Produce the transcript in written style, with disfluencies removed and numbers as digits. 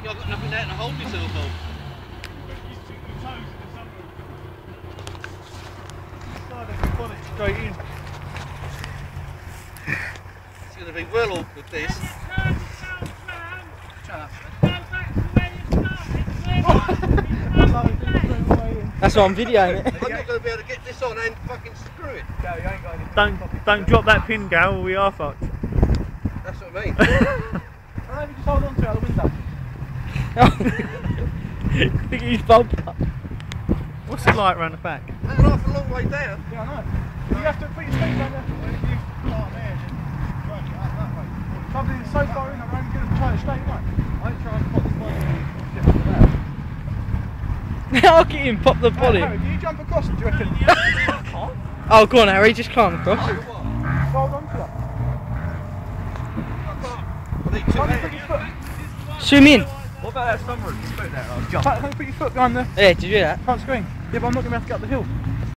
think I've got nothing there to hold myself on. Straight in. It's going to be well awkward this. That's why I'm videoing it. I'm not going to be able to get this on and fucking screw it. Don't drop that pin, Gal, or we are fucked. That's what I mean. I'll just hold on to it out the window. Look at his bumper. What's the light round the back? That's half a long way down. Yeah, I know. You have to put your feet down there. If you start there, then try it out that way. Something is so far in, I'm only going to try it straight away. I try and pop the body. I'll get him, pop the body. Harry, do you jump across it, do you reckon? Oh, go on, Harry, just climb across. Hold on to that. I need two Put hands. your foot. Swim in. What about that sunroof? Just put it there. I'll jump. Put your foot behind the Yeah, did you do that? front screen. Yeah, but I'm not going to have to get up the hill.